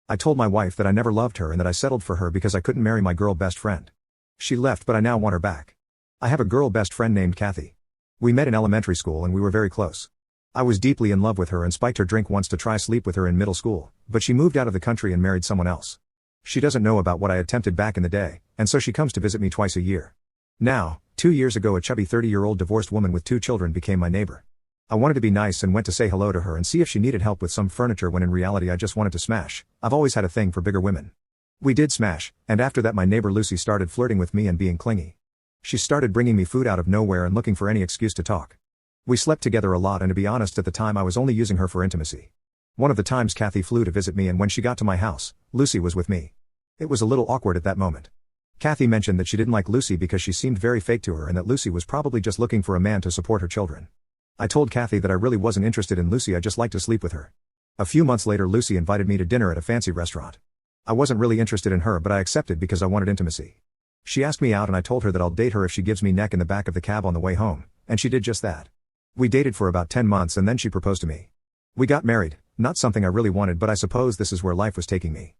I told my wife that I never loved her and that I settled for her because I couldn't marry my girl best friend. She left, but I now want her back. I have a girl best friend named Kathy. We met in elementary school and we were very close. I was deeply in love with her and spiked her drink once to try sleep with her in middle school, but she moved out of the country and married someone else. She doesn't know about what I attempted back in the day, and so she comes to visit me twice a year. Now, 2 years ago a chubby 30-year-old divorced woman with 2 children became my neighbor. I wanted to be nice and went to say hello to her and see if she needed help with some furniture when in reality I just wanted to smash. I've always had a thing for bigger women. We did smash, and after that my neighbor Lucy started flirting with me and being clingy. She started bringing me food out of nowhere and looking for any excuse to talk. We slept together a lot and to be honest at the time I was only using her for intimacy. One of the times Kathy flew to visit me and when she got to my house, Lucy was with me. It was a little awkward at that moment. Kathy mentioned that she didn't like Lucy because she seemed very fake to her and that Lucy was probably just looking for a man to support her children. I told Kathy that I really wasn't interested in Lucy, I just liked to sleep with her. A few months later Lucy invited me to dinner at a fancy restaurant. I wasn't really interested in her but I accepted because I wanted intimacy. She asked me out and I told her that I'll date her if she gives me neck in the back of the cab on the way home, and she did just that. We dated for about 10 months and then she proposed to me. We got married, not something I really wanted but I suppose this is where life was taking me.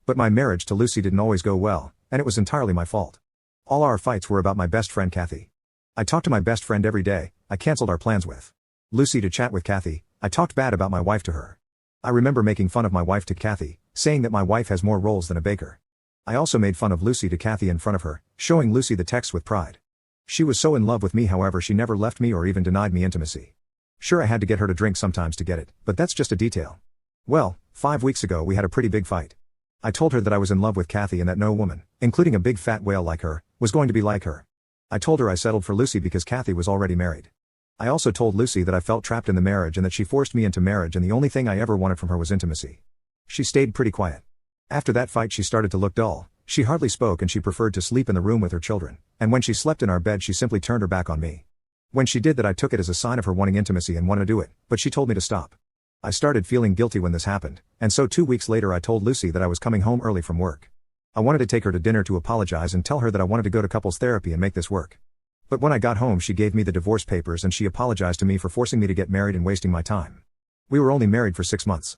But my marriage to Lucy didn't always go well, and it was entirely my fault. All our fights were about my best friend Kathy. I talked to my best friend every day. I cancelled our plans with Lucy to chat with Kathy. I talked bad about my wife to her. I remember making fun of my wife to Kathy, saying that my wife has more rolls than a baker. I also made fun of Lucy to Kathy in front of her, showing Lucy the text with pride. She was so in love with me, however she never left me or even denied me intimacy. Sure, I had to get her to drink sometimes to get it, but that's just a detail. Well, 5 weeks ago we had a pretty big fight. I told her that I was in love with Kathy and that no woman, including a big fat whale like her, was going to be like her. I told her I settled for Lucy because Kathy was already married. I also told Lucy that I felt trapped in the marriage and that she forced me into marriage and the only thing I ever wanted from her was intimacy. She stayed pretty quiet. After that fight she started to look dull, she hardly spoke and she preferred to sleep in the room with her children, and when she slept in our bed she simply turned her back on me. When she did that I took it as a sign of her wanting intimacy and wanted to do it, but she told me to stop. I started feeling guilty when this happened, and so 2 weeks later I told Lucy that I was coming home early from work. I wanted to take her to dinner to apologize and tell her that I wanted to go to couples therapy and make this work. But when I got home she gave me the divorce papers and she apologized to me for forcing me to get married and wasting my time. We were only married for 6 months.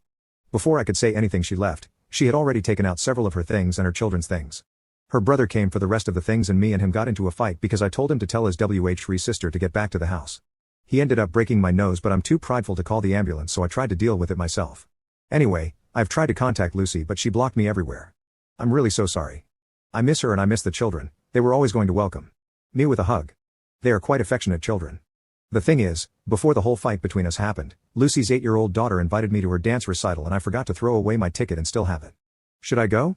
Before I could say anything she left. She had already taken out several of her things and her children's things. Her brother came for the rest of the things and me and him got into a fight because I told him to tell his WH3 sister to get back to the house. He ended up breaking my nose but I'm too prideful to call the ambulance so I tried to deal with it myself. Anyway, I've tried to contact Lucy but she blocked me everywhere. I'm really so sorry. I miss her and I miss the children. They were always going to welcome me with a hug. They are quite affectionate children. The thing is, before the whole fight between us happened, Lucy's 8-year-old daughter invited me to her dance recital and I forgot to throw away my ticket and still have it. Should I go?